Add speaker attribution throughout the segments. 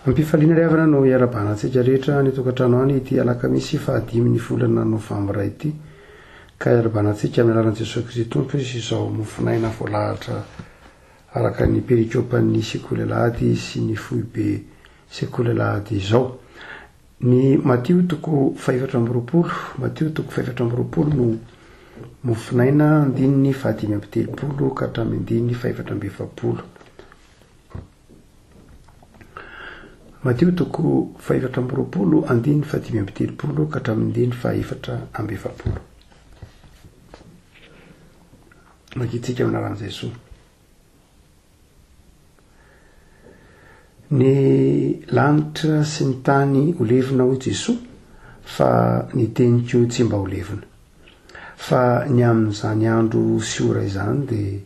Speaker 1: Ampifaliana ry havana no iara-banatsika rehetra ny tokantrano any ity alakamisy fahadimy ny volana novambra ity ka iara-banatsika amin'ny alalan'i Jesosy Kristy Tompo izy izao mofinaina voalahatra araka ny perikopany sekoly alahady sy ny foibe sekoly alahady izao. Ny Matio toko 4:20, Matio toko 4:20 no mofinaina andininy fahadimy amby telopolo ka hatramin'ny andininy 420. Matio toko 4:20 andininy fahadimy amby telopolo ka hatramin'ny andininy 420. Makitsika aminaran'i Jesosy. Ny lanitra sy ny tany ho levina ho Jesosy fa ny teniko tsy mba ho levina. Fa ny amin'izany andro sy ora izany dia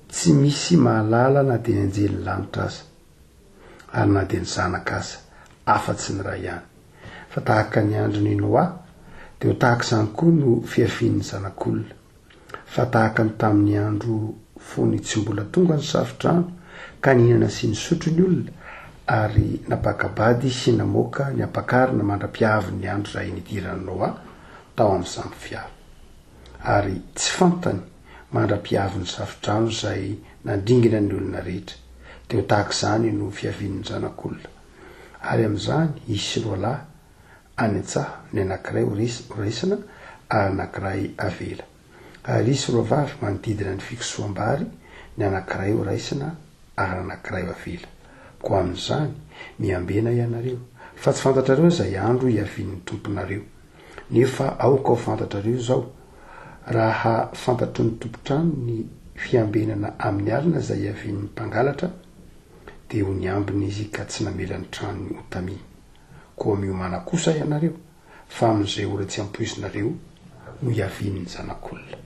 Speaker 1: tsy misy mahalala na dia ny anjelin'ny lanitra aza ary na dia ny zanaka aza afa-tsy ny ray ihany. Fa tahaka ny andron'ny Noa dia ho tahaka izany koa no fiavian'ny zanak'olona. Fa tahaka ny tamin'ny andro fony tsy mbola tonga ny safotrano ka nihinana sy nisotro ny olona ary napakabady sy namoaka ny ampakarina mandra-piavy ny andro izay nidiran'ny Noa tao amin'ny sambo fiara. Ary tsy fantany mandra-piavy ny safotrano izay nandringana ny olona rehetra. Dia ho tahaka izany no fiavian'ny zanak'olona. Ary amin'izany isy roa lahy any an-tsaha, ny anankiray ho raisina ary anankiray avela. Ary isy roa vavy manodidina ny fikisoam-bary, ny anankiray ho raisina ary anankiray avela. Ko amin'izany miambena ianareo, fa tsy fantatrareo izay andro hiavian'ny tomponareo. Nefa aoka ho fantatrareo zao, raha fantatry ny tompontrano ny fiambenana amin'ny alina izay hiavian'ny mpangalatra, dia ho niambina izy ka tsy namela ny tranony ho tamina. Koa miomana kosa ianareo, fa amin'izay ora tsy ampoizinareo no hiavian'ny zanak'olona.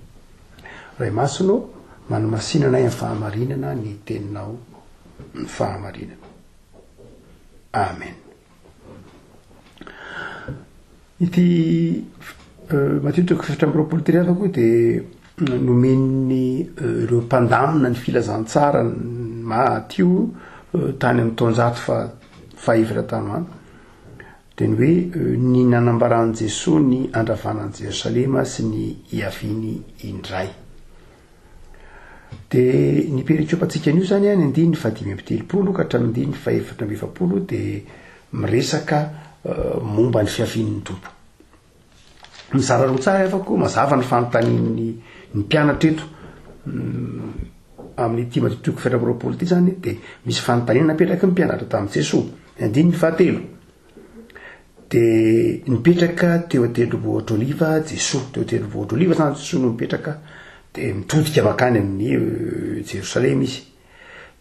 Speaker 1: Ray masino, manomasinanay amin'ny fahamarinana ny teninao ny fahamarinana. Amen. Ity Matio toko 4:20 ty rehefa koa dia nomen'ny ireo mpandamina ny filazantsara Matio tany amin'ny taonjato faha-efatra tanoany. Dia ny hoe ny nanambaran'i Jesosy ny andravanan'i Jerosalema sy ny hiaviany indray. Dia ny perikopantsika an'io zany ny andininy 5:30 ka hatramin'ny andininy 4:20 dia miresaka momba ny fiavian'ny tompo. Mizara roa tsara afako mazava ny fanontanian'ny mpianatra eto amin'ity Matio toko 4:20 ity zany dia misy fanontaniana napetraka ny mpianatra tamin'i Jesosy andininy 4. Dia nipetraka teo an-tendrombohitra Oliva Jesosy, teo an-tendrombohitra Oliva zany Jesosy no mipetraka dia mitodika makany amin'ny Jerosalema izy.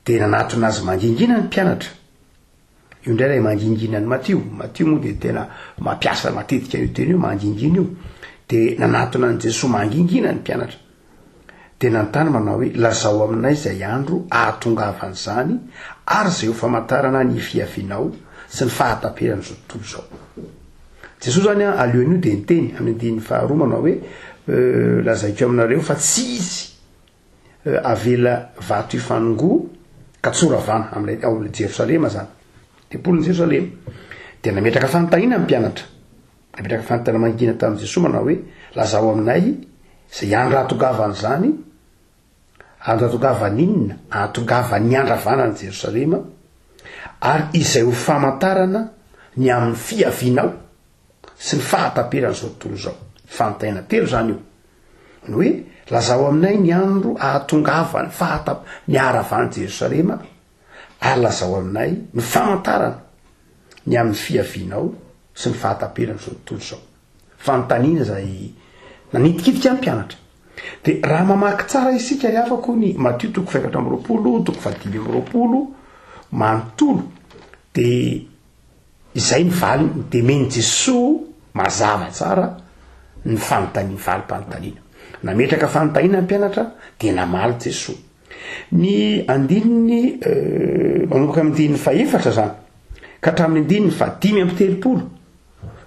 Speaker 1: Dia nanatona azy mangingina ny mpianatra. Io indray ilay mangingina ny Matio moa dia tena mampiasa matetika io teny io mangingina io. Dia nanatona ny Jesosy mangingina ny mpianatra. Dia nanontany manao hoe lazao aminay izay andro ahatongavan' izany ary izay ho famantarana ny fiavianao sy ny fahataperan'izao tontolo izao. Jesosy zany aleon'io dia niteny amin'ny andininy 2 manao hoe lazaiko aminareo fa tsy izy avela vato ifanongoa ka tsoravana amin'ilay Jerosalema zany. Tempolin'i Jerosalema. Dia nametraka fanontaniana amin'ny mpianatra. Nametraka fanontaniana mangina tamin'i Jesosy manao hoe lazao aminay izay andro ahatongavan' izany, andro ahatongavan' inona? Ahatongavan' ny andravanan'i Jerosalema ary izay ho famantarana ny amin'ny fiavianao sy ny fahataperan'izao tontolo izao. Fanontaniana telo zany io. Ny hoe lazao aminay ny andro ahatongavany ny haravan'i Jerosalema ary lazao aminay ny famantarana ny amin'ny fiavianao sy ny fahataperan'izao tontolo izao. Fanontaniana izay nanitikitika ny mpianatra. Dia raha mamaky tsara isika ry afako ny Matio toko 4:20, toko 5:20 manontolo dia izay ny valy dia meny Jesosy mazava tsara ny fanontaniana valim-panontaniana. Nametraka fanontaniana ny mpianatra dia namaly Jesosy. Ny andininy manomboka amin'ny andininy 4 zany ka hatramin'ny andininy 5:30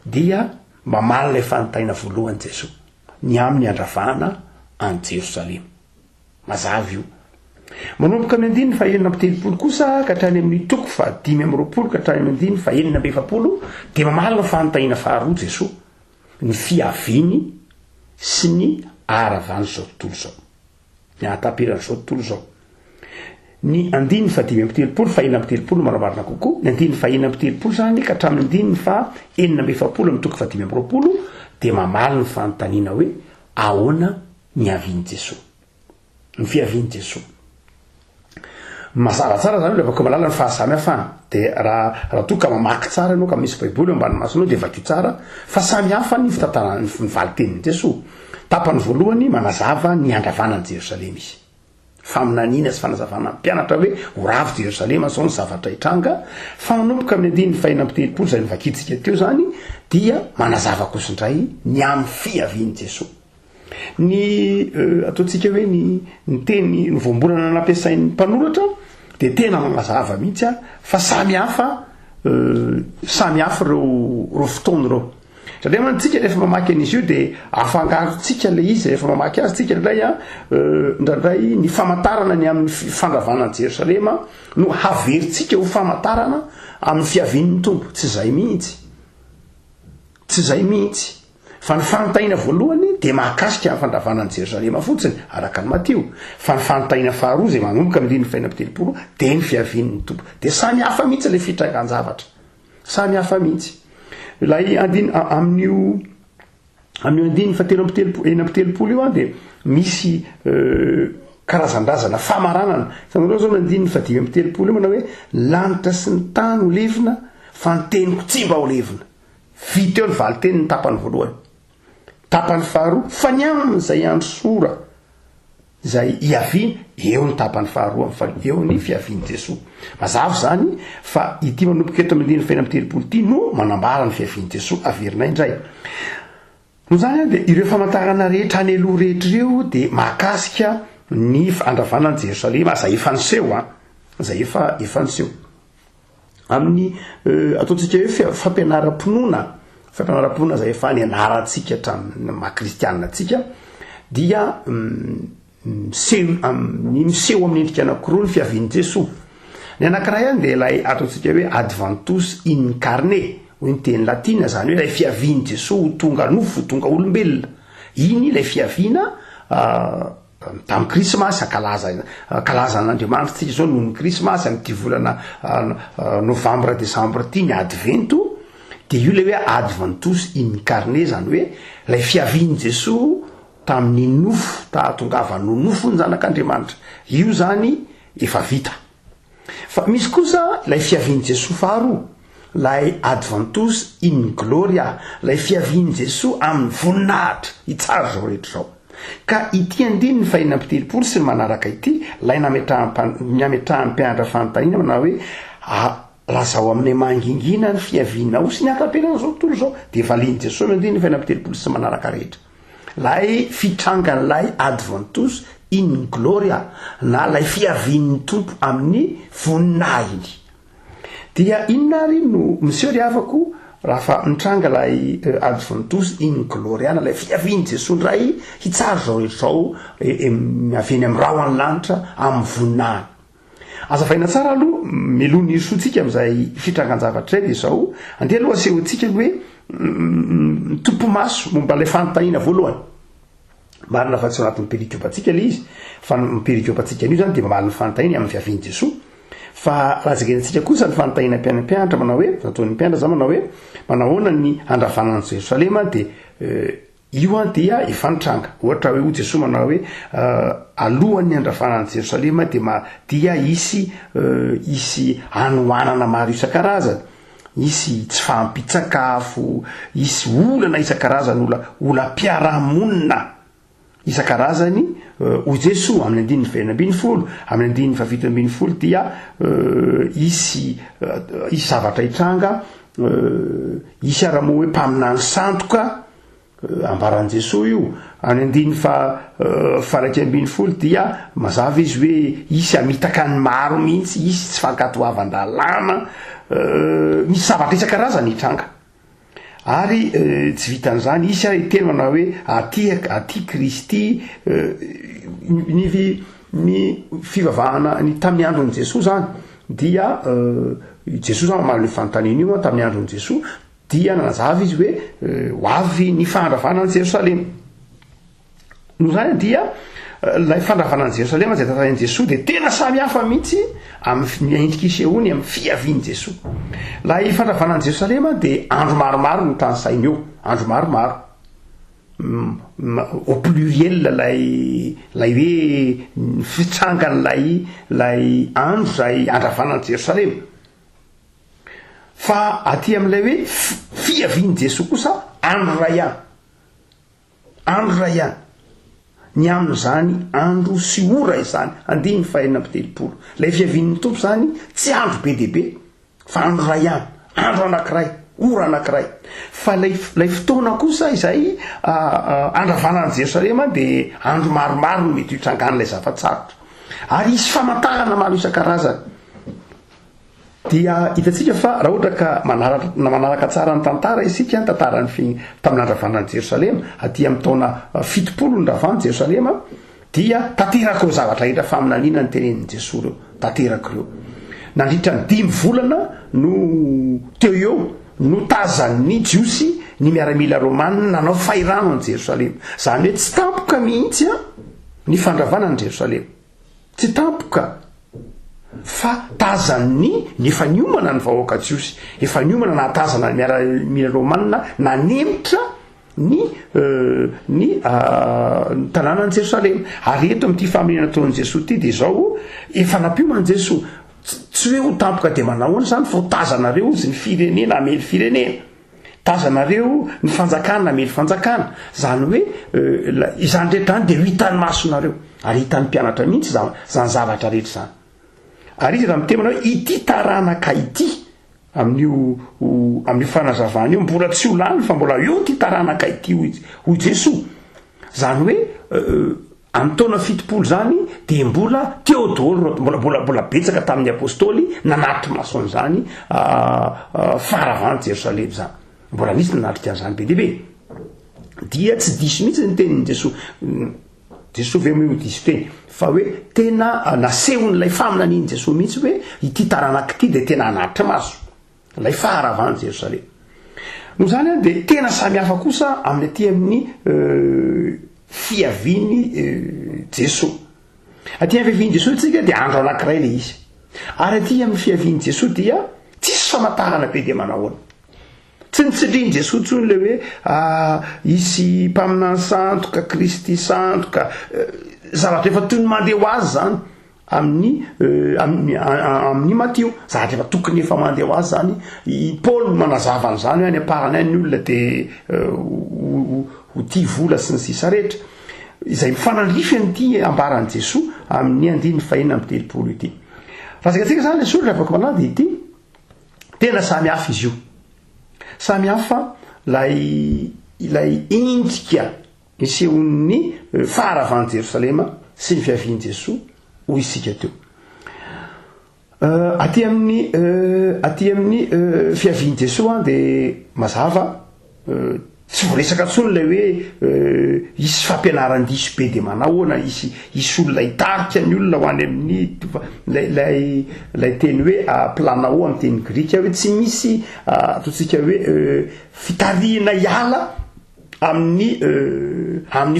Speaker 1: dia mamaly ilay fanontaniana voalohany Jesosy ny amin'ny andravana any Jerosalema. Mazava io. manomboka amin'ny andiny fa enina amtelopolo kosa ka hatrany amin'ny toko fa 5 ka hatrany amin'ny andiny fa 4 dia mamalina fanontaniana faharoa Jesosy ny fiaviny sy ny aravany zao tontolo zao ny ahataperana zao tontolo zao ny andiny fa 5 fa 4 maramarina kokoa ny andiny fa 4 zany ka hatramin'ny andiny fa 4 amin'ny toko fa 5 dia mamalina fanontaniana hoe ahoana ny aviany Jesosy ny fiaviany Jesosy mazaratsara zany afaka malala ny fahasamihafana dia raha toa ka mamaky tsara ianao ka misy baiboly ambany masonao dia vakio tsara fa samy hafa ny fitantarany ny valitenin'i Jesosy. Tapany voalohany manazava ny andravanan'i Jerosalema izy faminaniana sy fanazavana mpianatra hoe ho ravo Jerosalema zao ny zavatra hitranga fa manomboka amin'ny andiny fa 4 zay nivakitsika teo zany dia manazava kosindray ny amin'ny fiaviany Jesosy. Ny ataontsika hoe ny teny ny voambolana nampiasain'ny mpanoratra dia tena manazava mihitsy fa samy hafa reo fotoana reo satria mantsika rehefa mamaky an'izy io dia afangarontsika le izy rehefa mamaky azy tsika ndraindray ny famantarana ny amin'ny fandravanan'i Jerosalema no haverintsika ho famantarana amin'ny fiavian'ny tompo tsy zay mihitsy fa ny fanontaniana voalohany dia mahakasika ny fandravanan'i Jerosalema fotsiny araka ny Mateo fa ny fanontaniana faharoa zay manomboka amin'ny 5 dia ny fiavian'ny tompo dia samy hafa mihitsy ilay fitrangan-javatra samy hafa mihitsy ilay amin'io andiny fa 4 io dia misy karazan-drazana famaranana sanareo zao nandiny fa 5 io manao hoe lanitra sy ny tany ho levina fa ny teniko tsy mba ho levina vita eo ny valiteny ny tapany voalohany tapany faharoa fa ny amin'izay andro sora zay iavina eo ny tapany faharoa fa eo ny fiaviany Jesosy mazava zany fa ity manomboka eto amin'ny 5 ity no manambara ny fiaviany Jesosy averina indray no zany dia ireo famantarana rehetra any aloha rehetra ireo dia mahakasika ny andravanan'i Jerosalema zay efa niseho zay efa niseho amin'ny ataontsika hoe fampianaram-ponoana zay efa ny anarantsika hatramin'ny mahakristianina atsika dia miseho amin'ny endrika anankiroa ny fiaviany Jesosy. Ny anankiray any dia ilay ataontsika hoe adventus incarné hoy ny teny latina zany hoe ilay fiaviany Jesosy ho tonga nofo ho tonga olombelona iny ilay fiaviana tamin'ny krismasy kalazan'Andriamanitra tsika zao noho ny krismasy amin'ity volana novambra desambra ity ny advento dia io ilay hoe adventus incarné zany hoe ilay fiaviany Jesosy tamin'ny nofo tahatongavano nofo ny zanak'Andriamanitra io zany efa vita fa misy kosa ilay fiaviany Jesosy faharoa ilay adventus in gloria ilay fiaviany Jesosy amin'ny voninahitra hitsara zao rehetra zao ka ity andiny ny fa 4 sy ny manaraka ity ilay nametrahan'ny mpianatra fanontaniana manao hoe lazao amin'ny mangingina ny fiavianao sy ny ataperana zao tontolo zao dia valiny Jesosy andiny ny fa 4 sy manaraka rehetra lay fitrangan'ilay adventus in gloria na lay fiavian'ny tompo amin'ny voninahiny dia inona ary no miseho ry havako raha mitranga lay adventus in gloria na lay fiaviany Jesosy ndray hitsara zao rehetra zao aveny amin'ny rahony lanitra amin'ny voninahiny azavaina tsara aloha melony isotsika amin'izay fitrangan-javatra izay dia zao andeha aloha asehontsika hoe tompo maso momba lay fanontaniana voalohany marina fa tsy anatin'ny perikiopatsika le izy fa ny perikiopatsika io zany dia mamaliny fanontaniana amin'ny fiaviany Jesosy fa raha zagenantsika kosa ny fanontaniana mpianatra manao hoe nataon'ny mpianatra zany manao hoe manahoana ny andravanan'i Jerosalema dia io dia efa nitranga ohatra hoe Jesosy manao hoe alohan'ny andravanan'i Jerosalema dia isy anohanana maro isan-karazany isy tsy fahampitsakafo isy olana isan-karazany olam-piarahamonina isan-karazany ho Jesosy amin'ny andiny 20 amin'ny andiny 7 dia isy zavatra hitranga isy aramoa hoe mpaminany santoka ambaran'i Jesosy io amin'ny andiny faraky 20 dia mazava izy hoe isy amitaka ny maro mihitsy isy tsy fankatoavan-dalàna misy zavatra isan-karazany hitranga ary tsy vitan'izany isy ary teny manao hoe aty Kristy ny fivavahana ny tamin'ny andron'i Jesosy zany dia Jesosy zany mamaly fanontaniana io tamin'ny andron'i Jesosy dia nanazava izy hoe ho avy ny fandravana ny Jerosalema. No zany dia lay fandravana ny Jerosalema zay tantarain'i Jesosy dia tena samy hafa mihitsy amin'ny endrika isehoany amin'ny fiavian'i Jesosy. Lay fandravana ny Jerosalema dia andro maromaro no tanysainy eo, andro maromaro. Au pluriel lay hoe fitrangan'lay andro zay andravana ny Jerosalema. Fa aty amin'ilay hoe fiavian'i Jesosy kosa andro ray ihany. Andro ray ihany. Ny amin'izany andro sy ora izany 5:30. Lay fiavian'ny tompo zany tsy andro be dia be fa andro ray ihany, andro anankiray, ora anankiray. Fa lay fotoana kosa izay andravana ny Jerosalema dia andro maromaro no mety hitrangan'ilay zavatsarotra. Ary isy famantarana maro isan-karazany. Dia hitantsika fa raha ohatra ka manaraka tsara ny tantara isika ny tantarany tamin'andravana ny Jerosalema aty amin'ny taona 70 nandravana Jerosalema dia tanteraka ireo zavatra rehetra faminaniana ny tenenin'i Jesosy reo, tanteraka ireo. Nandritra ny 5 volana no teo eo no tazan'ny Jiosy ny miaramila Romanina nanao fairano ny Jerosalema. Zany hoe tsy tampoka mihitsy ny fandravana ny Jerosalema. Tsy tampoka. Fa tazan'ny efa niomana ny vahoaka Jiosy, efa niomana natazana ny miaramila Romanina nanemitra ny tanàna ny Jerosalema. Ary eto amin'ity faminena ataon'i Jesosy ity dia zao efa nampiomana Jesosy. Tsy hoe ho tampoka dia manahoana zany fa ho tazanareo izy ny firenena amely firenena, tazanareo ny fanjakana amely fanjakana. Zany hoe izany rehetra zany dia ho hitan'ny masonareo ary hitan'ny mpianatra mihitsy zany zavatra rehetra zany. Ary izy raha mitemana hoe ity taranaka ity amin'ny fanazavana io mbola tsy ho lany fa mbola eo ty taranaka ity ho Jesosy. Zany hoe amin'ny taona 70 zany dia mbola teo daholo mbola betsaka tamin'ny apôstôly nanatitra maso an'izany faharavana Jerosalema zany. Mbola nisy nanatrika an'izany be dia be. Dia tsy diso mihitsy ny tenin'i Jesosy ve moa diso teny fa hoe tena nasehon'ilay faminanian'i Jesosy mihitsy hoe ity taranaka ity dia tena hanatitra maso lay faharavana Jerosalema. No zany dia tena samy hafa kosa amin'ny aty amin'ny fiaviany Jesosy. Aty amin'ny fiaviany Jesosy tsika dia andro anankiray ilay izy. Ary aty amin'ny fiaviany Jesosy dia tsisy famantarana be dia manahoana. Tsy nitsiliany Jesosy tsony le hoe isy mpaminany sandoka, Kristy sandoka, zavatra efa toy ny mandeha ho azy zany amin'ny Matio. Zavatra efa tokony efa mandeha ho azy zany. I Paul manazava an'izany hoe any aparany any ny olona dia ho tia vola sy ny sisa rehetra. Izay mifanandrify an'ity ambaran'i Jesosy amin'ny 5:30 ity. Raha zakatsika zany Jesosy rehefa manady ity tena samy hafa izy io. Samy hafa lay endrika isehon'ny faharavana Jerosalema sy ny fiavian'i Jesosy ho isika teo. Aty amin'ny fiavian'i Jesosy dia mazava tsy voaresaka tsony lay hoe isy fampianaran-diso be dia manahoana, isy olona hitarika ny olona ho any amin'ny lay teny hoe planao amin'ny teny grika hoe tsy misy ataontsika hoe fitarihana hiala amin'ny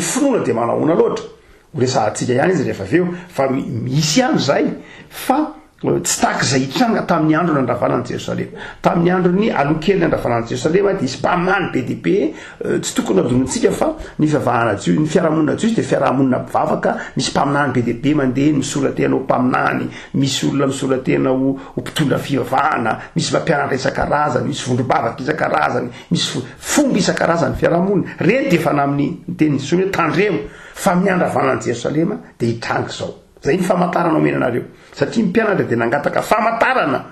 Speaker 1: finoana dia manahoana loatra. Ho resahantsika ihany izy rehefa aveo fa misy ihany zay fa tsy tahaka izay hitranga tamin'ny andro nandravana ny Jerosalema. Tamin'ny androny alokely nandravana ny Jerosalema dia isy mpaminany be dia be, tsy tokony adonantsika fa ny fivavahana Jiosy, ny fiarahamonina Jiosy dia fiarahamonina mpivavaka, misy mpaminany be dia be mandeha misoratena ho mpaminany, misy olona misoratena ho mpitondra fivavahana, misy mampianatra isan-karazany, misy vondrom-bavaka isan-karazany, misy fomba isan-karazany fiarahamonina. Reny dia efa namin'ny teny Jesosy hoe tandremo fa amin'ny andravana ny Jerosalema dia hitranga izao. Zay ny famantarana omenanareo satria mpianatra dia nangataka famantarana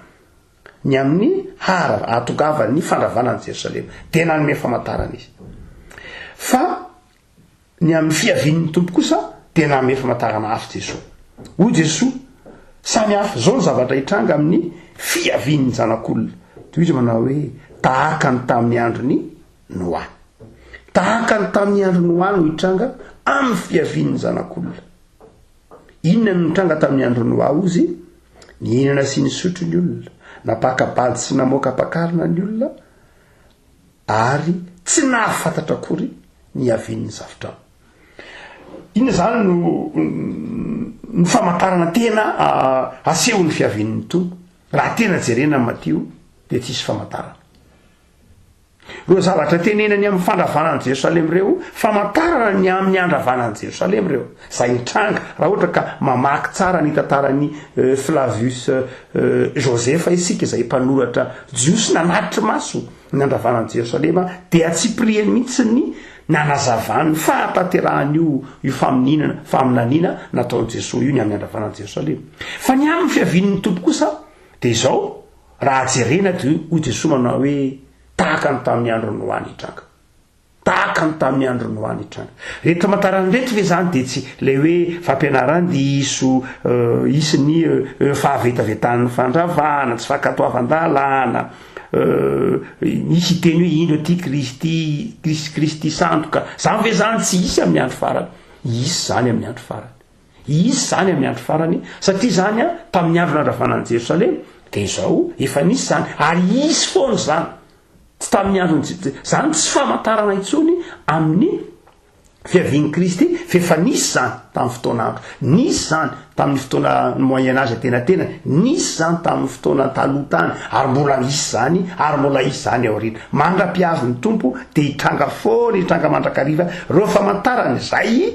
Speaker 1: ny amin'ny hatongavany fandravana ny Jerosalema. Tena hanome famantarana izy. Fa ny amin'ny fiavian'ny tompo kosa dia nanome famantarana hafa Jesosy. Hoy Jesosy samy hafa zao ny zavatra hitranga amin'ny fiavian'ny zanak'olona. Toy izy manao hoe tahaka ny tamin'ny androny Noa. Tahaka ny tamin'ny andro Noa no hitranga amin'ny fiavian'ny zanak'olona. inona no nitranga tamin'ny andro Noa ozy ny inana sy ny sotro ny olona napakabady sy namoaka pakarina ny olona ary tsy nahafantatra akory ny avin'ny zavatra. Inona zany no famantarana tena asehon'ny fiavin'ny tompo raha tena jerena Matio dia tsisy famantarana. Reo zavatra tenenany amin'ny fandravanan'i Jerosalema reo famantarana ny amin'ny andravanan'i Jerosalema reo zay nitranga raha ohatra ka mamaky tsara ny tantaran'ny Flavius Josepha isika izay mpanoratra jiosy nanatitra maso ny andravanan'i Jerosalema dia Cyprien mihitsy ny nanazavany fahatanterahany io faminaniana nataon'i Jesosy io ny amin'ny andravanan'i Jerosalema. Fa ny amin'ny fiavin'ny tompo kosa dia izao raha jerena dia ho Jesosy manao hoe tahaka ny tamin'ny andro Noa nitranga. Tahaka ny tamin'ny andro Noa nitranga. Rehetra mantarany rehetra ve zany dia tsy le hoe fampianarany diso isy ny fahavetavetan'ny fandravana, tsy fankatoavan-dalàna, misy teny hoe ino ty Kristy santo ka zany ve zany tsy isy amin'ny andro farany. Isy zany amin'ny andro farany. Isy zany amin'ny andro farany satria zany tamin'ny andro nandravanan'i Jerosalema dia izao efa nisy zany ary isy foana zany. Tsy tamin'ny andro zany tsy famantarana intsony amin'ny fiavian'i Kristy fefa nisy zany tamin'ny fotoana andro. Nisy zany tamin'ny fotoana moyen âge tenatena, nisy zany tamin'ny fotoana taloha tany ary mbola misy zany ary mbola isy zany ao aoriana. Mandra-piavy ny tompo dia hitranga foana, hitranga mandrakariva reo famantarana izay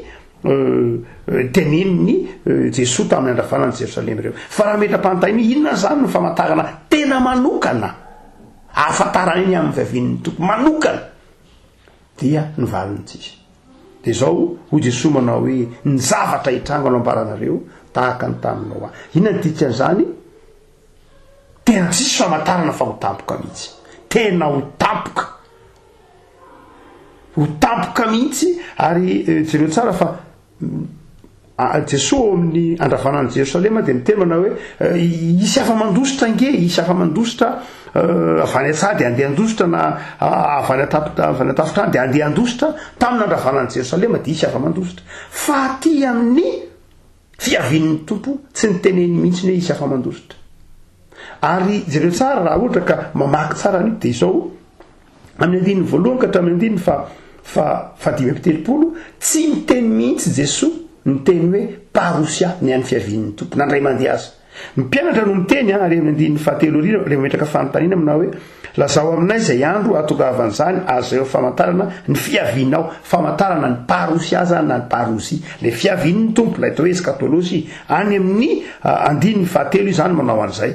Speaker 1: teneniny Jesosy tamin'ny andravanan'i Jerosalema reo. Fa raha metra-panontaniana inona zany no famantarana tena manokana ahafantarana iny amin'ny fiavian'ny tompo manokana dia ny valiny tsisy. Dia zao ho Jesosy manao hoe ny zavatra hitranga no ambaranareo tahaka ny tamin'ny Noa. Inona ny dikan'izany? Tena tsisy famantarana fa ho tampoka mihitsy. Tena ho tampoka. Ho tampoka mihitsy ary jereo tsara fa Jesosy amin'ny andravanan'i Jerosalema dia miteny manao hoe isy afa-mandositra nge, isy afa-mandositra avany atsady andeha andositra na avany atafotrany dia andeha andositra tamin'ny andravanan'i Jerosalema dia isy afa-mandositra. Fa aty amin'ny fiavin'ny tompo tsy niteneny mihitsy hoe isy afa-mandositra. Ary jereo tsara raha ohatra ka mamaky tsara ny dia izao amin'ny andininy voalohany ka hatramin'ny andininy fa 5:30 tsy miteny mihitsy Jesosy miteny hoe parousia ny an'ny fiavin'ny tompo nandray mandeha azy. Ny mpianatra no miteny ary amin'ny andininy 7 rehefa metraka fanontaniana aminao hoe lazao aminay izay andro atongavan'izany azo eo famantarana ny fiavinao, famantarana ny parousia zany na ny parousie le fiavin'ny tompo ilay atao hoe eschatologie any amin'ny andininy 7 izany manao an'izay.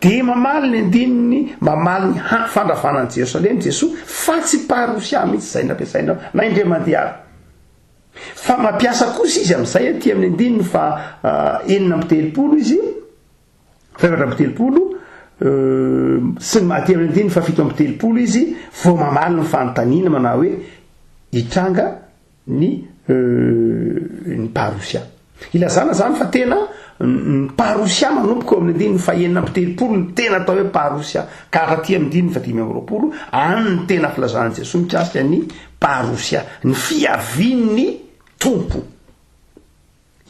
Speaker 1: Dia mamaly ny andininy mamaly ny fandravanan'i Jerosalema Jesosy fa tsy parousia mihitsy izay nampiasainao na indray mandeha ary. Fa mampiasa kosa izy amin'izay aty amin'ny andininy fa 4:30 izy, 4:30 sy aty amin'ny andininy fa 7:30 izy vao mamaly ny fanontaniana manao hoe hitranga ny parousia. Ilazana zany fa tena ny parousia manomboka amin'ny andininy fa 4:30 ny tena atao hoe parousia ka raha aty amin'ny andininy fa 5:20 any ny tena filazan'i Jesosy mikasika ny parousia ny fiavin'ny tompo.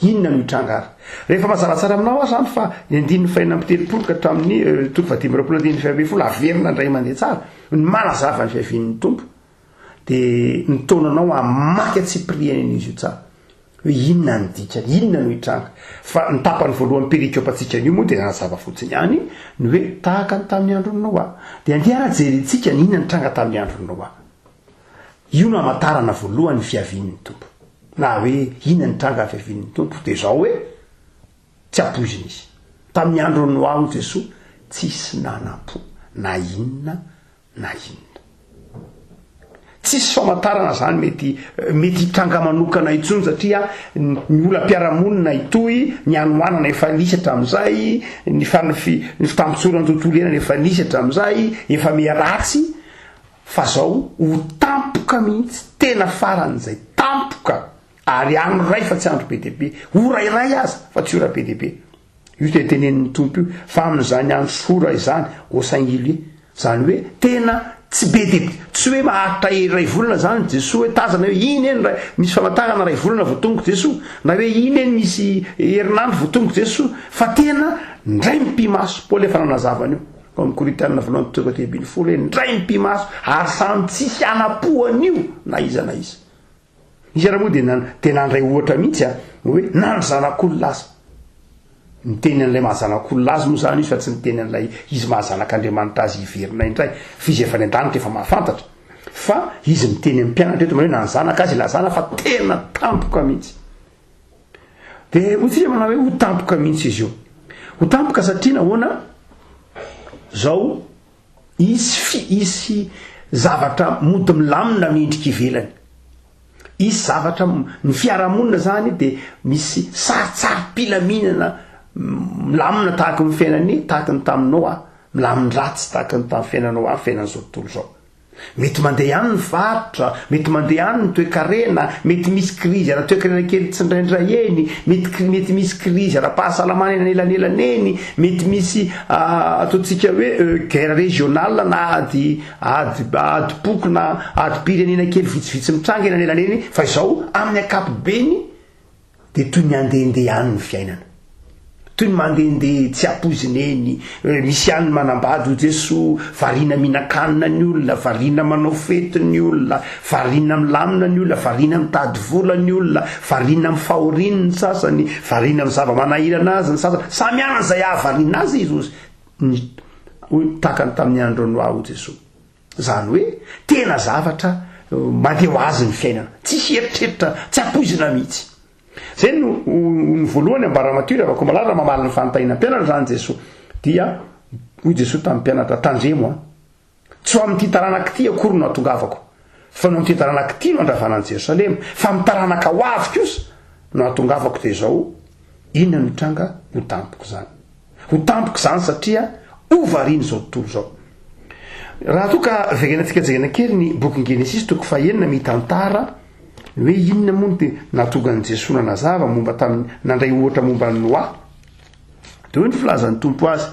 Speaker 1: Inona no hitranga ary? Rehefa mazavatsara aminao azy zany fa ny andininy fa 4:30 ka hatramin'ny 5:20 averina indray mandeha tsara ny manazava ny fiavin'ny tompo dia ny taonanao amaky Cyprien izy io tsara hoe inona ny dikany, inona no hitranga. Fa ny tapany voalohany perikopatsikany io moa dia nazava fotsiny ihany ny hoe tahaka ny tamin'ny andron'ny Noa. Dia andeha jerentsika ny inona nitranga tamin'ny andron'ny Noa. Io no hamantarana voalohany ny fiavin'ny tompo. Na hoe inona nitranga ny fiavin'ny tompo dia izao hoe tsy apoizina izy. Tamin'ny andron'ny Noa ho Jesosy tsisy nanam-po na inona na inona. Tsisy famantarana zany mety hitranga manokana intsony satria ny olam-piaramonina itoy ny anoanana efa nisy hatramin'izay, ny fitampitsorana tontolo iainana efa nisy hatramin'izay, efa miaratsy fa zao ho tampoka mihitsy tena faran'izay tampoka ary andro ray fa tsy andro be dia be, ho rairay azy fa tsy ora be dia be. Io tenenin'ny tompo io fa amin'izany andro sora izany au singulier zany hoe tena tsy be de tsy hoe maharitra ray volana zany Jesoa hoe tazana hoe iny eny misy famatahana ray volana voatongo Jesoa na hoe iny eny misy herinandro voatongo Jesoa fa tena ndray mipimaso Paoly efa nanazavana io comme Korintiana voalohany toko tebiny folo hoe ndray mipimaso ary samy tsisy anapohan'io na iza izy raha moa dia tena andray ohatra mihitsy hoe na ny zanak'olona aza miteny an'ilay mahazanak'olona azy moa zany izy fa tsy miteny an'ilay izy mahazanak'Andriamanitra azy hiverina indray fizy efa ny an-danitra efa mahafantatra fa izy miteny amin'ny mpianatra eto hoe na ny zanaka azy ilazana fa tena tampoka mihitsy dia hotsika manao hoe ho tampoka mihitsy izy io ho tampoka satria nahoana zao isy zavatra mody milamina miendrika ivelany isy zavatra ny fiarahamonina zany dia misy saritsarim-pilaminana milamina tahaka ny fiainany tahaka ny taminao milaminy ratsy tahaka ny tamin'ny fiainanao fiainan'izao tontolo zao mety mandeha ihany ny varitra mety mandeha ihany ny toe-karena mety misy krizy ara toe-karena kely tsy ndraindray eny mety misy krizy ara-pahasalamana eny anelanelana eny mety misy ataontsika hoe guerre régionale na ady boky na ady pirenena kely vitsivitsy mitranga eny anelanena eny fa izao amin'ny akapobeny dia toy ny andehandeha ihany ny fiainana toy ny mandehandeha tsy ampoziny eny misy ihany manambady ho Jesoa variana mihinan-kanina ny olona variana manao fety ny olona variana milamina ny olona variana mitady vola ny olona variana mifahoriny ny sasany variana amin'ny zava-manahirana azy ny sasany samy anana izay ahavariana azy izy takany tamin'ny andro noa Jesoa zany hoe tena zavatra mandeha ho azy ny fiainana tsisy eritreritra tsy ampozina mihitsy zay no voalohany ambaramatiry avako malala mamala ny fanontahina mpianatra zany Jesoa dia hoy Jesoa tamin'ny mpianatra tandremo tsy ho amin'ity taranaka ity akory no atongavako fa no amin'ity taranaka ity no andravanan'i Jerosalema fa amin'ny taranaka ho avy kosa no atongavako dia zao inona no tranga ho tampoko zany satria ovariany zao tontolo zao raha toka vegenatsika jegana kely ny boky Genesis toko fahenina mitantara hoe inona moa dia natongan'i Jesoa nanazava momba tamin'ny nandray ohatra momba ny Noa dia hoe ny filazan'ny tompo azy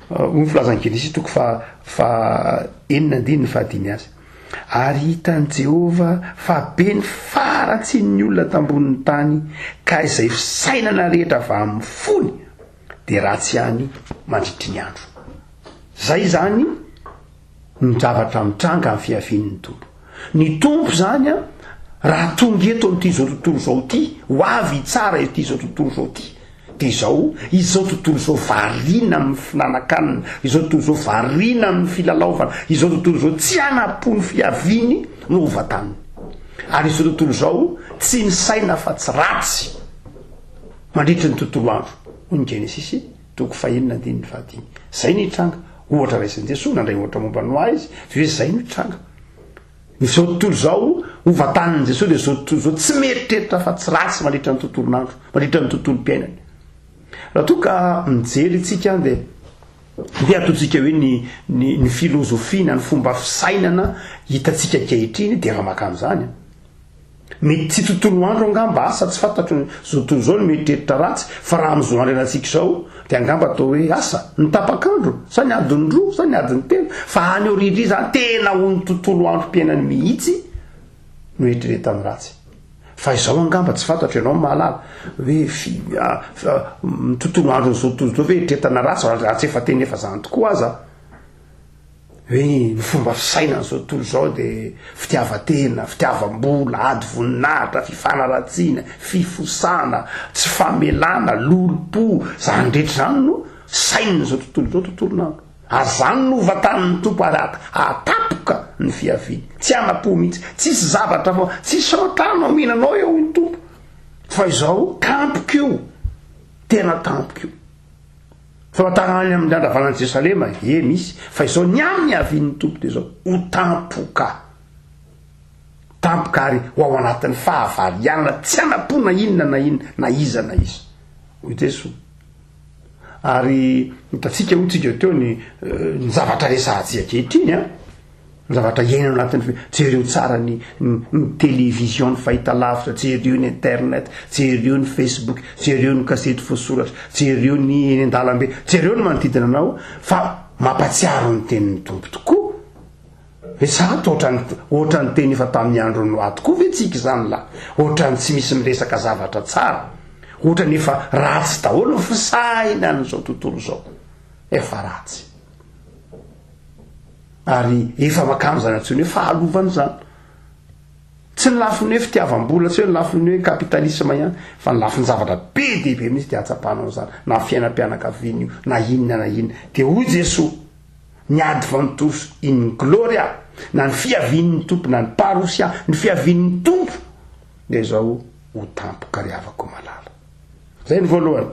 Speaker 1: ny filazan'ny Genesis toko fa enina andiny ny fahadimy azy ary hitan'i Jehova fa be ny faratsin'ny olona tambonin'ny tany ka izay fisainana rehetra va amin'ny fony dia ratsy ihany mandritry ny andro zay zany ny zavatra mitranga amin'ny fiavian'ny tompo ny tompo zany raha tonga eto amin'ity zao tontolo zao ity ho avy tsara ity zao tontolo zao ity dia izao izy zao tontolo zao variana amin'ny finanankanina izao tontolo zao variana amin'ny filalaovana izao tontolo zao tsy anam-pony fiaviany no hovataniny ary izao tontolo zao tsy ny saina fa tsy ratsy mandritry ny tontolo andro hoy ny Genesis toko fahenina andiny ny fahadimy zay ny tranga ohatra raisin'i Jesoa nandray ohatra momba Noa izy dia hoe zay ny tranga izao tontolo zao hovataniny Jesoa dia zao tontolo zao tsy meritreritra fa tsy ratsy mandritra ny tontolon'andro mandritra ny tontolo mpiainany raha toka mijery itsika dia ataontsika hoe ny filozofia ny fomba fisainana hitatsika ankehitriny dia ramaka amin'izany mety tsy tontolo andro angamba asa tsy fantatro zao tontolo zao no meritreritra ratsy fa raha amin'izao andro antsika izao dia angamba atao hoe asa ny tapakandro sa ny adiny roa sa ny adiny telo fa any eo rindry zany tena ho ny tontolo andro mpiainany mihitsy no eritrereta amin'ny ratsy fa izao angamba tsy fantatro ianao mahalala hoe tontolo andro zao tontolo zao hoe eritreretana ratsy ratsy efa teny efa zany tokoa aza hoe ny fomba fisainana zao tontolo zao dia fitiavatena fitiavam-bola ady voninahitra fifanaratsiana fifosana tsy famelana lolo-po zany rehetra zany no sainina zao tontolonandro ary zany no hovatan'ny tompo atapoka ny fiaviany tsy anapo mihitsy tsisy zavatra fa tsisy otrano mihinanao eo ny tompo fa izao tampoka io tena tampoka io famatahany amin'ny andravanan'i Jerosalema misy fa izao ny amin'ny avian'ny tompo dia zao ho tampoka ary ho ao anatin'ny fahavarianana tsy anapona inona na inona na iza hoy Jesoa ary hitatsika hotsika teo ny zavatra resahatsika ankehitriny ny zavatra iainana anatin'ny jereo tsara ny télévision ny fahitalavitra jereo ny internet jereo ny Facebook jereo ny kasety fosoratra jereo ny eny an-dalambe jereo ny manodidina anao fa mampatsiaro ny tenin'ny tompo tokoa hoe sato ohatrany teny efa tamin'ny andro noa tokoa ve tsika zany la ohatrany tsy misy miresaka zavatra tsara ohatrany efa ratsy daholo fisaina n'izao tontolo zao efa ratsy ary efa makamo zany antsony hoe fahalovany zany tsy ny lafiny hoe fitiavam-bola tsy hoe ny lafiny hoe kapitalisma ihany fa ny lafiny zavatra be dehibe mihitsy de atsapanao zany na fiainam-pianakaviana io na inona de hoy Jesosy niady vantoso in gloria na ny fiavin'ny tompo na ny parosia ny fiavin'ny tompo de zao ho tampoka riavako malala zay ny voalohany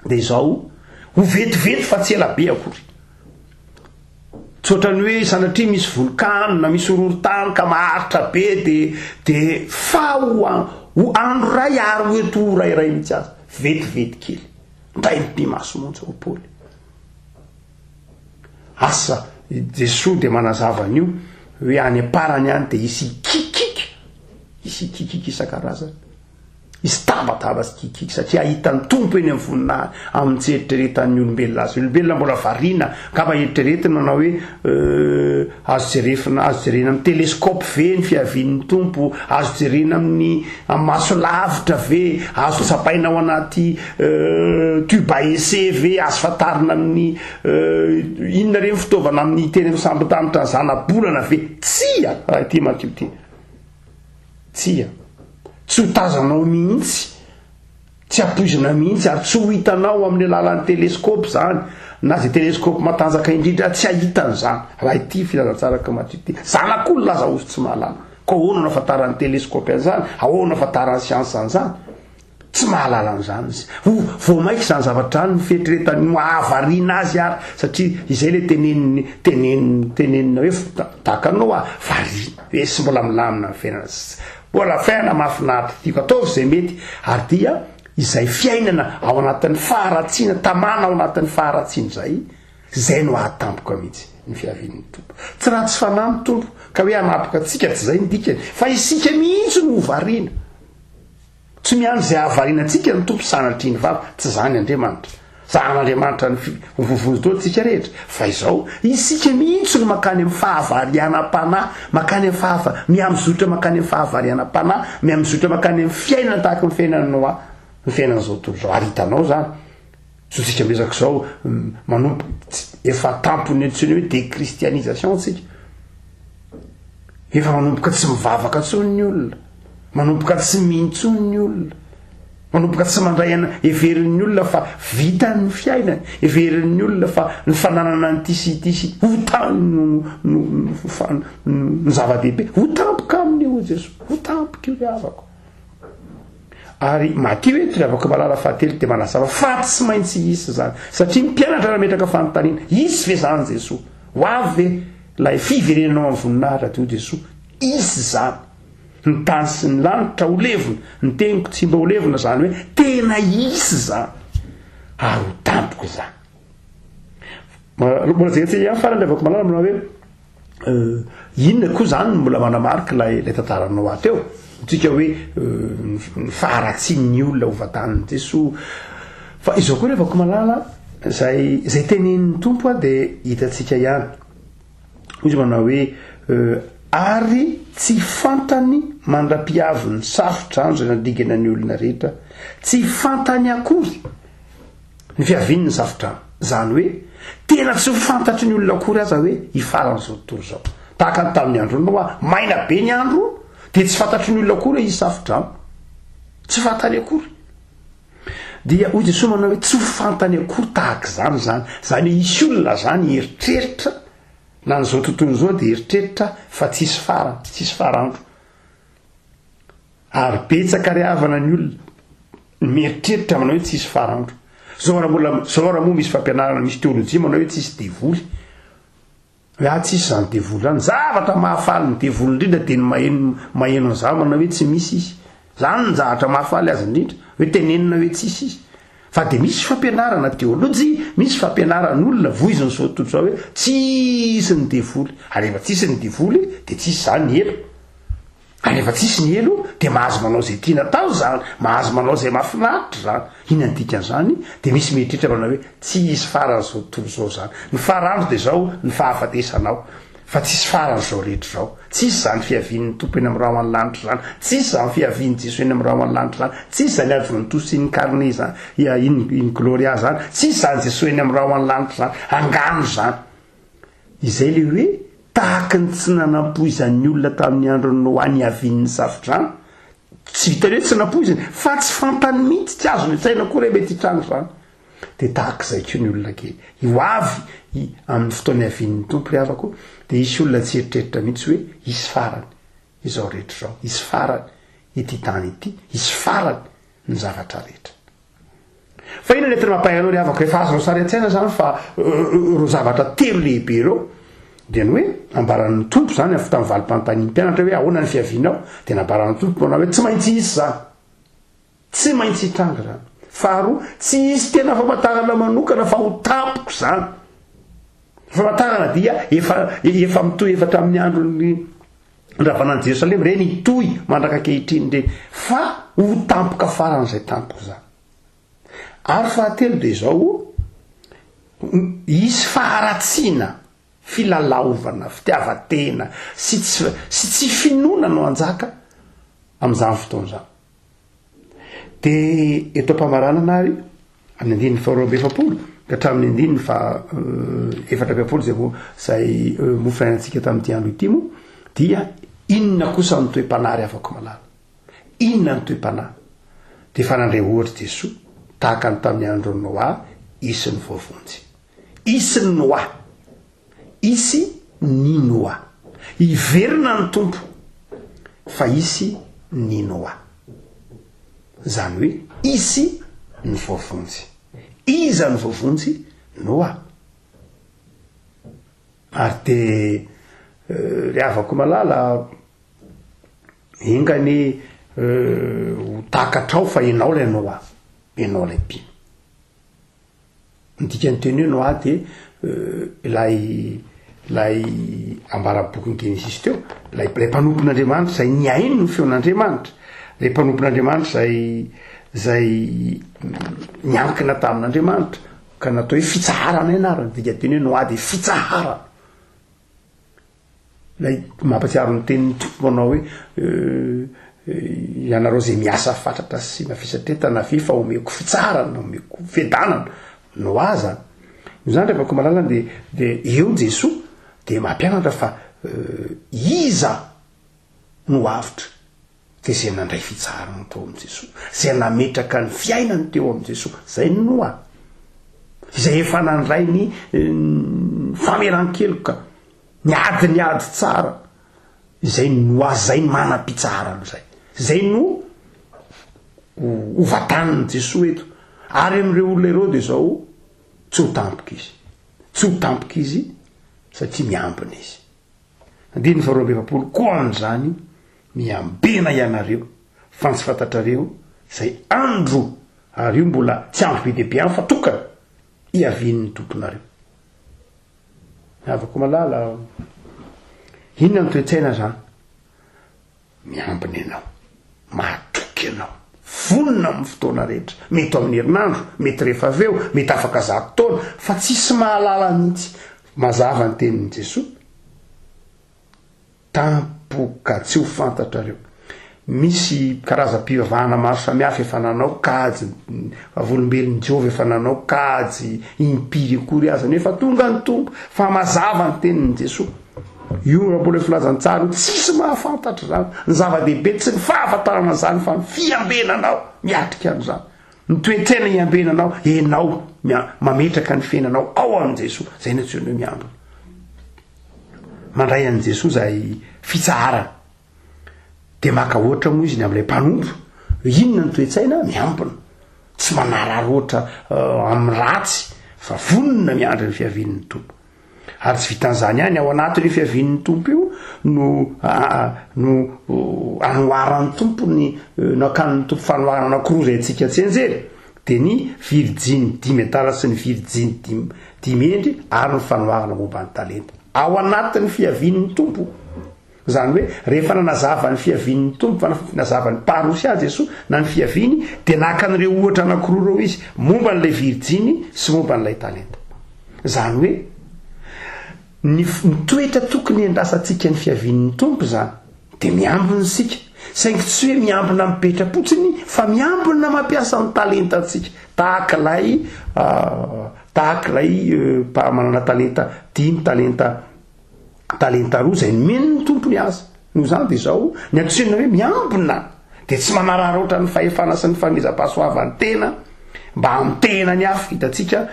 Speaker 1: de zao ho vetivety fa tsy ela be akory tsotrany hoe sanatria misy volkano na misy horohorontany ka maharitra be de fa ho andro ray ary hoeto rairay mitsy azy vetivety kely ndray mipimaso montsy ho Paoly asa Jesosy de manazava an'io hoe any aparany any de isy kikiky isan-karazany isy tabataba sy kikiky satria ahitany tompo eny amin'ny voninahiny amin'ny tsy eritreretan'ny olombelona azy olombelona mbola variana ka mba eritreretiny manao hoe azo jerena amin'ny telescope ve ny fiavian'ny tompo azo jerena amin'ny maso lavitra ve azo tsapaina ao anaty tube à essai ve azo fatarina amin'ny inona reny fitaovana amin'ny teny sambotanitra zana-bolana ve tsia raha ity makio ty tsia tsy ho tazanao mihitsy tsy apoizina mihitsy ary tsy ho hitanao amin'ny alalan'ny telescope zany na zay telescope matanjaka indrindra tsy ahitany zany raha ity filazantsaraka matio ty zana koa laza ozy tsy mahalala ko ahoana nafatarany telescope an'izany ahoana nafatarany siansy an'izany tsy mahalala an'izany izy vo maiky zany zavatra any fieritreretany noahavariana azy ary satria izay le tenenina hoe takanao a variana hoe sy mbola milamina ny fiainana mbola fiainana mahafinaritra tiako ataovy zay mety ary dia izay fiainana ao anatin'ny faharatsiana tamana ao anatin'ny faharatsiana zay no ahatampoka mihitsy ny fiavin'ny tompo tsy raha tsy fanahy ny tompo ka hoe anapoka atsika tsy zay ny dikany fa isika mihitsy no variana tsy miandro zay ahavariana atsika ny tompo sanatriny vava tsy zany Andriamanitra zan'Andriamanitra ny vovonjo tsika rehetra fa izao isika mihitsy no makany amin'ny fahavariana-panahy makany amin'ny miamizotra makany amin'ny fahavariana-panahy miamizotra makany amin'ny fiainana tahaka ny fiainana Noa ny fiainana zao tontolo zao ary hitanao zany so tsika miezaka zao manompo efa tampony antsony hoe déchristianisation tsika efa manompoka tsy mivavaka tsony ny olona manompoka tsy mintsony ny olona manompoka tsy mandray everin'ny olona fa vitany ny fiainany everin'ny olona fa ny fananana ny tisy ny zava-dehibe ho tampoka amin'io Jesosy ho tampoka io riavako ary matio hoe riavako malala fahatelo de manasava fa tsy maintsy isy zany satria mpianatra nametraka fanontaniana isy ve zany Jesosy ho avy ve lay fiverenanao amin'ny voninahitra teo Jesosy isy zany ny tany sy ny lanitra ho levona ny teniko tsy mba ho levona zany hoe tena isy zany ary ho tampoka zany mbola zay tsy ihany farany riavako malala manao hoe inona koa zany mbola manamarika lay tantaranao ateo tsika hoe ny faharatsian'ny olona ho vatan'ny Jesosy fa izao koa riavako malala zay tenenin'ny tompo de hitatsika ihany izy manao hoe ary tsy fantany mandra-piavy ny safotra andro zay nadigana ny olona rehetra tsy fantany akory ny fiaviany ny safotra zany hoe tena tsy fantatry ny olona akory aza hoe hifaran'izao tontolo zao tahaka ny tamin'ny andro Noa maina be ny andro de tsy fantatry ny olona akory hoe hisafotra tsy fantany akory dia hoy Jesosy manao hoe tsy fantany akory tahaka zany hoe isy olona zany eritreritra na n'izao tontolo zao de eritreritra fa tsisy farandro ary betsaka riavana ny olona mieritreritra manao hoe tsisy farandro zao raha moa misy fampianarana misy teolojia manao hoe tsisy devoly hoe tsisy zany devoly zany zavatra mahafaly ny devoly indrindra de ny maheno an'izao manao hoe tsy misy izy zany ny zavatra mahafaly azy indrindra hoe tenenina hoe tsisy izy fa de misy fampianarana teolojia misy fampianarana olona voiziny zao tontolo zao hoe tsisy ny devoly ary efa tsisy ny devoly de tsisy zany elo anefa tsisy ny elo de mahazo manao zay tiana tao zany, mahazo manao zay mahafinaritra zany. Inona ny dikan'izany? De misy mieritreritra manao hoe tsy isy farany zao tontolo zao zany. Ny farandro de zao ny fahafatesanao, fa tsisy farany zao rehetra zao. Tsisy zany fiavian'ny tompo eny amin'ny rahona lanitra zany, tsisy zany fiavian'ny Jesoa eny amin'ny rahona lanitra zany, tsisy zany adjony tosi ny carne zany, iny gloria zany, tsisy zany Jesoa eny amin'ny rahona lanitra zany, angano zany. Izay le hoe tahaka ny tsy nanampoizan'ny olona tamin'ny androny Noa ny avian'ny safotrano, tsy vita hoe tsy nampoizany fa tsy fantany mihitsy, tsy azony tsaina koa mety hitrano zany. De tahaka izay koa ny olona kely io avy amin'ny fotoana avian'ny tompo le avako, de isy olona tsy eritreritra mihitsy hoe isy farany izao rehetra zao, isy farany ity tany ity, isy farany ny zavatra rehetra. Fa ino netra mampahay anao ry havako efa azonao sary an-tsaina zany fa ro zavatra telo lehibe reo dia ny hoe ambaran'ny tompo zany avy tamin'ny valim-panontanian'ny mpianatra hoe ahoana ny fiavianao, dia nambaran'ny tompo manao hoe tsy maintsy isy zany, tsy maintsy hitranga zany. Faharoa, tsy isy tena famantarana manokana fa ho tampoko zany. Famantarana dia efa mitohy efa tamin'ny andron'ny ravanan'i Jerosalema reny hitohy mandraka ankehitriny reny, fa ho tampoka faran'izay tampoko zany. Ary fahatelo dia izao, isy faharatsiana, filalaovana, fitiavatena sy tsy finoana no anjaka amin'izany fotoana zany. De eto am-pamaranana ary amin'ny andininy faharoa amby efapolo ka hatramin'ny andininy efatra amby efapolo zay mofinainantsika tamin'ity andro ity moa, dia inona kosa ny toe-panahy afaka malala? Inona ny toe-panahy? De fa nandray ohatra Jesoa tahaka ny tamin'ny andron'ny Noa, isy ny voavonjy, isy ny Noa, isy ny Noa, iverina ny tompo fa isy ny Noa. Zany hoe isy ny voavonjy. Iza ny voavonjy? Noa. Ary de ry havako malala engany ho takatrao fa enao lay Noa, enao lay mpino. Ny dikan'ny teny hoe Noa de lay ambara-bokin'ny Genesis teo, lay mpanompon'Andriamanitra zay niaino ny feon'Andriamanitra, lay mpanompon'Andriamanitra zay niankina tamin'Andriamanitra ka natao hoe fitsaharana ianarany. Dikan'ny teny hoe Noa de fitsaharana. Lay mampatsiaro ny tenin'ny tompo manao hoe ianareo zay miasa fatratra sy mafisatretana ve fa omeko fitsarana, omeko fiadanana. Noa zany. Zany rehefa malala de eo Jesoa de mampianatra fa iza no avitra de zay nandray fitsarana teo amin'i Jesoa, zay nametraka ny fiainany teo amin'i Jesoa, zay ny Noa. Izay efa nandray ny fameran-keloka, ny ady tsara, izay Noa zay manam-pitsarana zay. Zay no hovataniny Jesoa eto. Ary amin'ireo olona ireo dia zao tsy ho tampoka izy. Tsy ho tampoka izy satria miambina izy. Andininy faharoa amby efapolo koa amin'izany miambena ianareo fa tsy fantatrareo izay andro ary io mbola tsy andro be dehibe any fa tokana hiavian'ny tomponareo. Havako malala inona ny toe-tsaina zany? Miambina ianao, mahatoky ianao, vonona amin'ny fotoana rehetra, mety amin'ny herinandro, mety rehefa avy eo, mety afaka 100 taona, fa tsisy mahalala mihitsy. Mazava ny tenin'i Jesoa, tampoka tsy ho fantatrareo. Misy karazam-pivavahana maro samihafa efa nanao kajy, avolombelon'i Jehova efa nanao kajy, impiry akory aza, nefa tonga ny tompo, fa mazava ny tenin'i Jesoa. Io raha mbola filazany tsara tsisy mahafantatra zany, ny zava-dehibe tsy ny fahafantarana zany fa ny fiambenanao miatrika an'izany, ny toe-tsaina hiambenanao, enao mametraka ny fiainanao ao amin'i Jesoa. Zay ny antsoina hoe miambina. Mandray an'i Jesoa zay fitsaharana. De maka ohatra moa izy ny amin'ilay mpanompo, inona ny toe-tsaina? Miambina, tsy manarary ohatra amin'ny ratsy, fa vonona miandry ny fiavian'ny tompo. Ary tsy vitan'izany ihany, ao anatin'io fiavian'ny tompo io no anoharan'ny tompo nakan'ny tompo fanoharana anankiroa zay antsika tsy anjery, de ny virijiny 5 atara sy ny virijiny 5 endry ary ny fanoharana momba ny talenta ao anatin'ny fiavian'ny tompo. zany hoe rehefa nanazava ny fiavian'ny tompo fa nazava ny parosy azy Jesosy na ny fiaviany dia naka an'ireo ohatra anankiroa reo izy momba n'ilay virjiny sy momba n'ilay talenta. Zany hoe ny toetra tokony endrasantsika ny fiavian'ny tompo zany dia miambina sika saingy tsy hoe miambina mipetrapotsiny fa miambina mampiasa ny talentantsika tahaka ilay manana talenta 10 talenta roa zay nomeny ny tompony azy noho zany dia zao ny antsoina hoe miambina dia tsy manarara oatra ny fahefana sy ny famezam-pahasoavany tena mba amitena ny afo hitatsika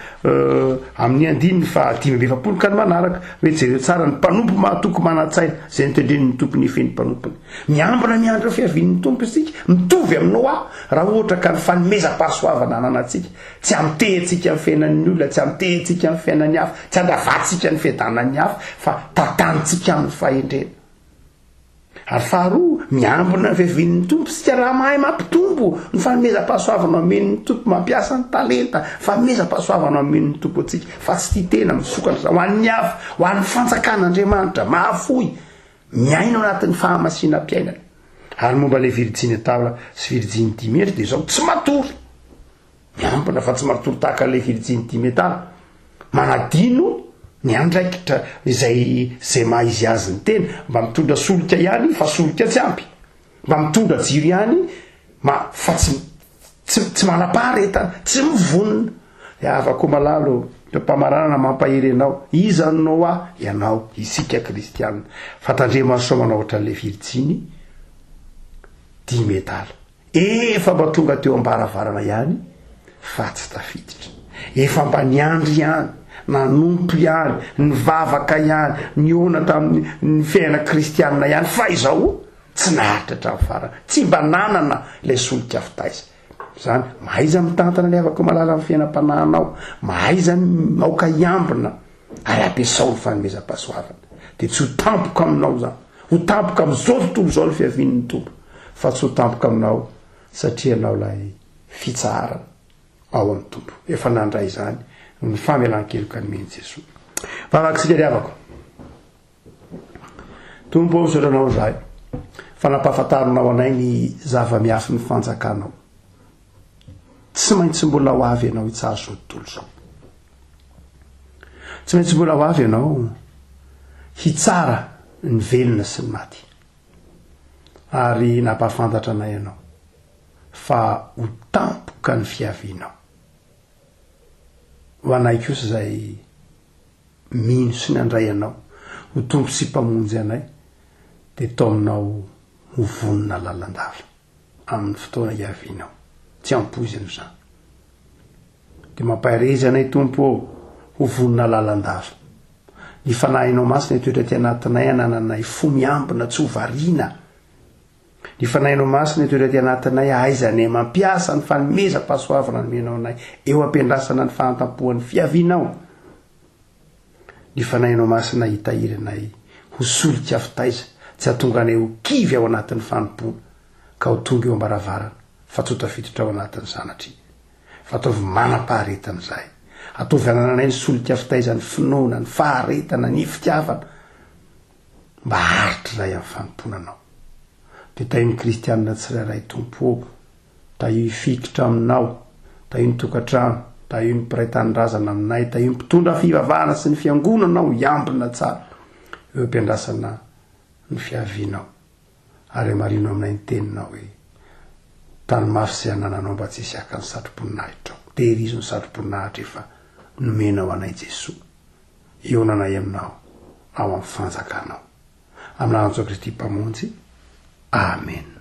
Speaker 1: amin'ny andininy fa 520 ka ny manaraka hoe jereo tsara ny mpanompo mahatoko manatsaina zay nitendren'ny tompony ifeny mpanompony miambina miandro fiavian'ny tompo isika mitovy aminao raha ohatra ka ny fanomezam-pahasoavana ananatsika tsy amitehtsika ny fiainan'ny olona tsy amitehtsika ny fiainan'ny hafa tsy andavatsika ny fiadanan'ny hafa fa tatanitsika amin'ny fahendrena. Ary faharoa miambina fiavian'ny tompo sika raha mahay mampitombo ny fanomezam-pahasoavana amen'ny tompo mampiasa ny talenta fanomezam-pahasoavana amen'ny tompo atsika fa tsy tia tena misokatra ho an'ny hafa ho an'ny fanjakan'Andriamanitra mahafoy miaina ao anatin'ny fahamasina-piainana. Ary momba ilay virjiny tavla sy virjiny 10 metatra dia zao tsy matory miambina fa tsy matory tahaka ilay virjiny 10 metara manadino ny andraikitra izay maha izy azy ny tena mba mitondra solika ihany fa solika tsy ampy mba mitondra jiro ihany fa tsy manam-paharetana tsy mivonona afako malalo mpamarana mampahery anao izanao ianao isika kristianina fatandremasomanao ohatran'ilay virjiny 10 metala efa mba tonga teo ambaravarana ihany fa tsy tafiditra efa mba niandry ihany nanompo ihany ny vavaka ihany ny ona tamin'ny fiaina kristianina ihany fa izao tsy naharitra hatramin'ny farana tsy mba nanana ilay solika fitaiza zany mahaiza mitantana ilay afaka malala amin'ny fiainam-panahinao mahaiza maoka iambina ary ampiasao ny fanomezam-pahasoavana dia tsy ho tampoka aminao zany ho tampoka amin'izao tontolo izao ny fiavian'ny tompo fa tsy ho tampoka aminao satria anao ilay fitsarana ao amin'ny tompo efa nandray zany ny famelan-keloka ny meny Jesosy. Vavaksika riavako tompo misotranao zahay fa nampahafantarinao anay ny zava-miafy ny fanjakanao tsy maintsy mbola ho avy ianao hitsara zao tontolo zao tsy maintsy mbola ho avy ianao hitsara ny velona sy ny maty ary nampahafantatra anay ianao fa ho tampoka ny fiavianao ho anay kosa zay mino sy ny andray anao ho tompo sy mpamonjy anay dia tao aminao ho vonona lalandava amin'ny fotoana hiavianao tsy ampoziny zany dia mampahirezy anay tompo ho vonona lalandava ny fanahinao masina toetra ty anatinay anananay fo miambina tsy ho variana ny fanahinao masina toetra ty anatinay ahaizanay mampiasa ny fanomezam-pahasoavana nomenao anay eo ampiandrasana ny fahantam-poan'ny fiavianao ny fanahinao masina hitahiry anay ho solika fitaiza tsy hatonga anay ho kivy ao anatin'ny fanompona ka ho tonga eo ambaravarana fa tsy ho tafiditra ao anatin'ny zanatry fa ataovy manam-paharetana zahay ataovy anananay ny solika fitaiza ny finoana ny faharetana ny fitiavana mba haritra zay amin'ny fanomponanao dia tahiny kristianina tsirairay tompo tahio fikitra aminao tahio ny tokantrano tahio ny mpiray-tanindrazana aminay tahio ny mpitondra fivavahana sy ny fiangonanao iambina tsara eo ampiandrasana ny fiavianao ary marino aminay ny teninao hoe tany mafy sy anananao mba tsy hisy aka ny satroponinahitra tehirizo ny satroponinahitra efa nomenao anay Jesosy eo nanay aminao ao amin'ny fanjakanao amin'ny anjo Kristy mpamonjy. Amen.